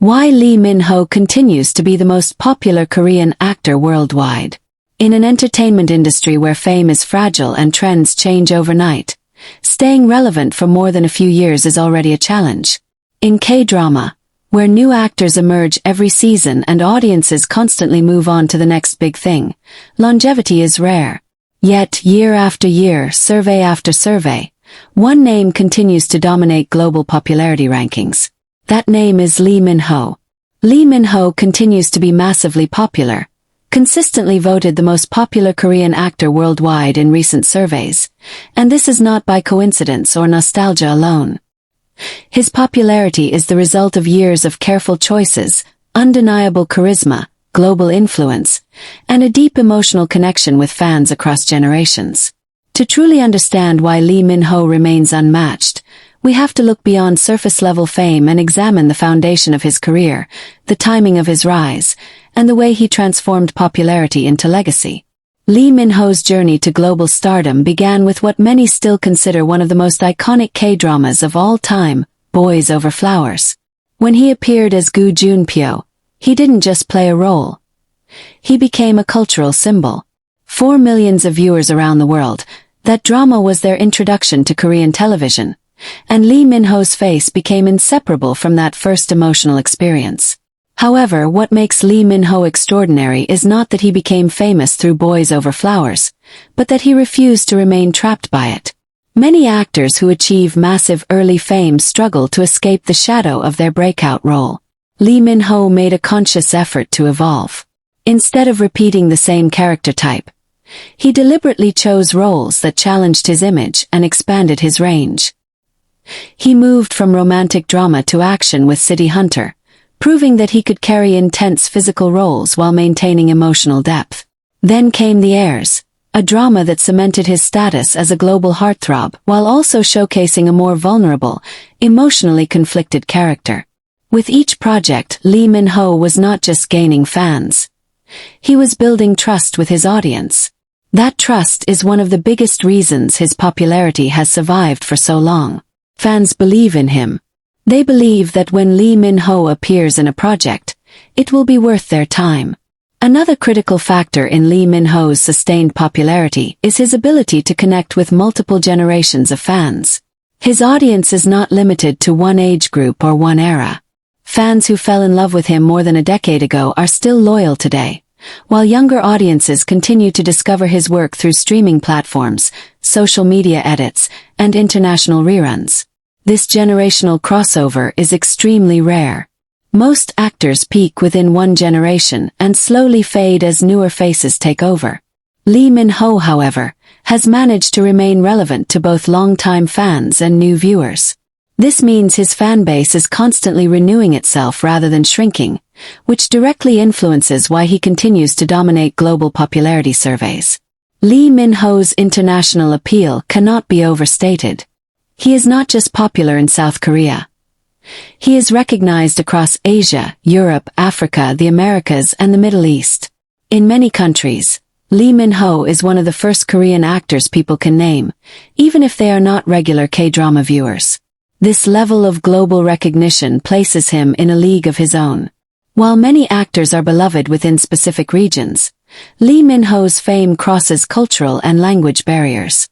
Why Lee Min-ho continues to be the most popular Korean actor worldwide. In an entertainment industry where fame is fragile and trends change overnight, staying relevant for more than a few years is already a challenge. In K-drama, where new actors emerge every season and audiences constantly move on to the next big thing, longevity is rare. Yet, year after year, survey after survey, one name continues to dominate global popularity rankings. That name is Lee Min-ho. Lee Min-ho continues to be massively popular, consistently voted the most popular Korean actor worldwide in recent surveys, and this is not by coincidence or nostalgia alone. His popularity is the result of years of careful choices, undeniable charisma, global influence, and a deep emotional connection with fans across generations. To truly understand why Lee Min-ho remains unmatched, we have to look beyond surface-level fame and examine the foundation of his career, the timing of his rise, and the way he transformed popularity into legacy. Lee Min-ho's journey to global stardom began with what many still consider one of the most iconic K-dramas of all time, Boys Over Flowers. When he appeared as Gu Junpyo, he didn't just play a role. He became a cultural symbol. For millions of viewers around the world, that drama was their introduction to Korean television, and Lee Min-ho's face became inseparable from that first emotional experience. However, what makes Lee Min-ho extraordinary is not that he became famous through Boys Over Flowers, but that he refused to remain trapped by it. Many actors who achieve massive early fame struggle to escape the shadow of their breakout role. Lee Min-ho made a conscious effort to evolve. Instead of repeating the same character type, he deliberately chose roles that challenged his image and expanded his range. He moved from romantic drama to action with City Hunter, proving that he could carry intense physical roles while maintaining emotional depth. Then came the Heirs, a drama that cemented his status as a global heartthrob while also showcasing a more vulnerable, emotionally conflicted character. With each project, Lee Min-ho was not just gaining fans. He was building trust with his audience. That trust is one of the biggest reasons his popularity has survived for so long. Fans believe in him. They believe that when Lee Min-ho appears in a project, it will be worth their time. Another critical factor in Lee Min-ho's sustained popularity is his ability to connect with multiple generations of fans. His audience is not limited to one age group or one era. Fans who fell in love with him more than a decade ago are still loyal today, while younger audiences continue to discover his work through streaming platforms, social media edits, and international reruns. This generational crossover is extremely rare. Most actors peak within one generation and slowly fade as newer faces take over. Lee Min-ho, however, has managed to remain relevant to both longtime fans and new viewers. This means his fanbase is constantly renewing itself rather than shrinking, which directly influences why he continues to dominate global popularity surveys. Lee Min-ho's international appeal cannot be overstated. He is not just popular in South Korea. He is recognized across Asia, Europe, Africa, the Americas, and the Middle East. In many countries, Lee Min-ho is one of the first Korean actors people can name, even if they are not regular K-drama viewers. This level of global recognition places him in a league of his own. While many actors are beloved within specific regions, Lee Min-ho's fame crosses cultural and language barriers.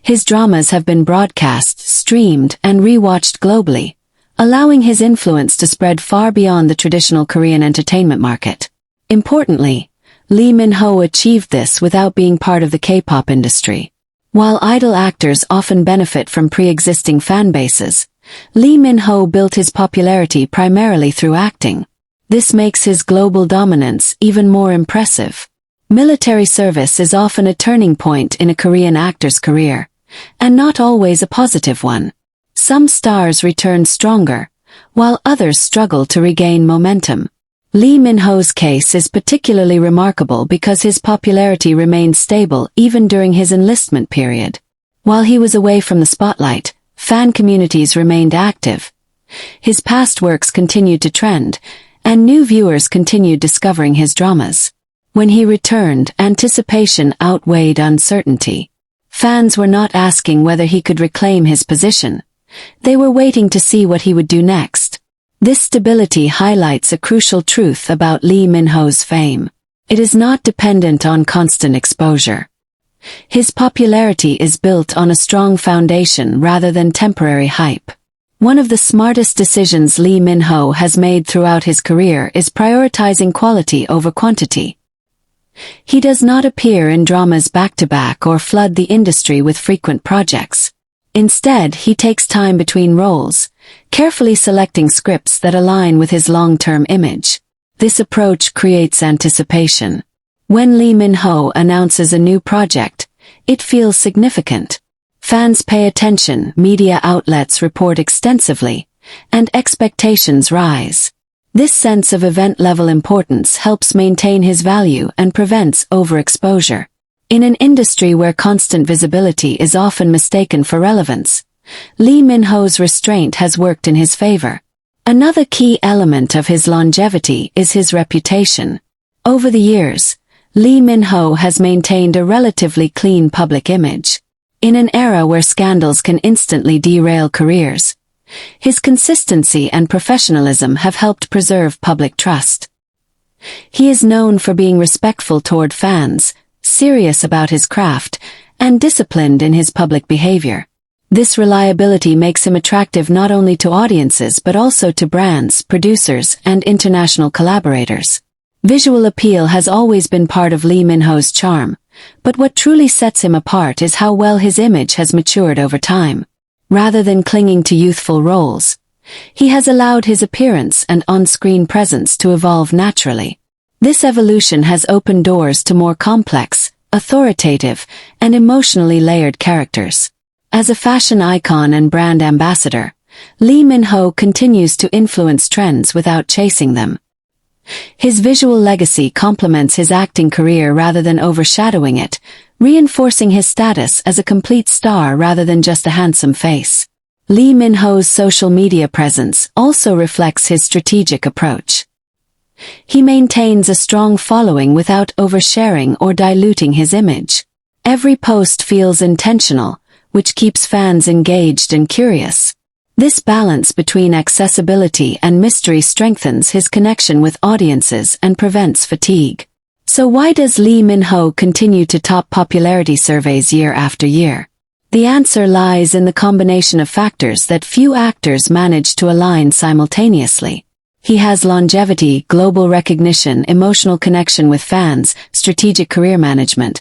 His dramas have been broadcast, streamed, and rewatched globally, allowing his influence to spread far beyond the traditional Korean entertainment market. Importantly, Lee Min-ho achieved this without being part of the K-pop industry. While idol actors often benefit from pre-existing fan bases, Lee Min-ho built his popularity primarily through acting. This makes his global dominance even more impressive. Military service is often a turning point in a Korean actor's career, and not always a positive one. Some stars return stronger, while others struggle to regain momentum. Lee Min-ho's case is particularly remarkable because his popularity remained stable even during his enlistment period. While he was away from the spotlight, fan communities remained active. His past works continued to trend, and new viewers continued discovering his dramas. When he returned, anticipation outweighed uncertainty. Fans were not asking whether he could reclaim his position. They were waiting to see what he would do next. This stability highlights a crucial truth about Lee Min-ho's fame. It is not dependent on constant exposure. His popularity is built on a strong foundation rather than temporary hype. One of the smartest decisions Lee Min-ho has made throughout his career is prioritizing quality over quantity. He does not appear in dramas back-to-back or flood the industry with frequent projects. Instead, he takes time between roles, carefully selecting scripts that align with his long-term image. This approach creates anticipation. When Lee Min-ho announces a new project, it feels significant. Fans pay attention, media outlets report extensively, and expectations rise. This sense of event-level importance helps maintain his value and prevents overexposure. In an industry where constant visibility is often mistaken for relevance, Lee Min-ho's restraint has worked in his favor. Another key element of his longevity is his reputation. Over the years, Lee Min-ho has maintained a relatively clean public image. In an era where scandals can instantly derail careers, his consistency and professionalism have helped preserve public trust. He is known for being respectful toward fans, serious about his craft, and disciplined in his public behavior. This reliability makes him attractive not only to audiences but also to brands, producers, and international collaborators. Visual appeal has always been part of Lee Min-ho's charm, but what truly sets him apart is how well his image has matured over time. Rather than clinging to youthful roles, he has allowed his appearance and on-screen presence to evolve naturally. This evolution has opened doors to more complex, authoritative, and emotionally layered characters. As a fashion icon and brand ambassador, Lee Min-ho continues to influence trends without chasing them. His visual legacy complements his acting career rather than overshadowing it, reinforcing his status as a complete star rather than just a handsome face. Lee Min-ho's social media presence also reflects his strategic approach. He maintains a strong following without oversharing or diluting his image. Every post feels intentional, which keeps fans engaged and curious. This balance between accessibility and mystery strengthens his connection with audiences and prevents fatigue. So why does Lee Min-ho continue to top popularity surveys year after year? The answer lies in the combination of factors that few actors manage to align simultaneously. He has longevity, global recognition, emotional connection with fans, strategic career management,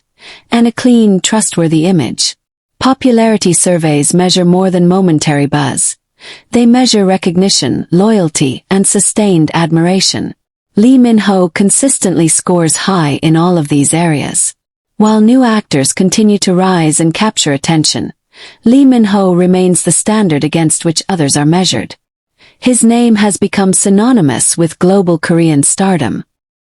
and a clean, trustworthy image. Popularity surveys measure more than momentary buzz. They measure recognition, loyalty, and sustained admiration. Lee Min-ho consistently scores high in all of these areas. While new actors continue to rise and capture attention, Lee Min-ho remains the standard against which others are measured. His name has become synonymous with global Korean stardom.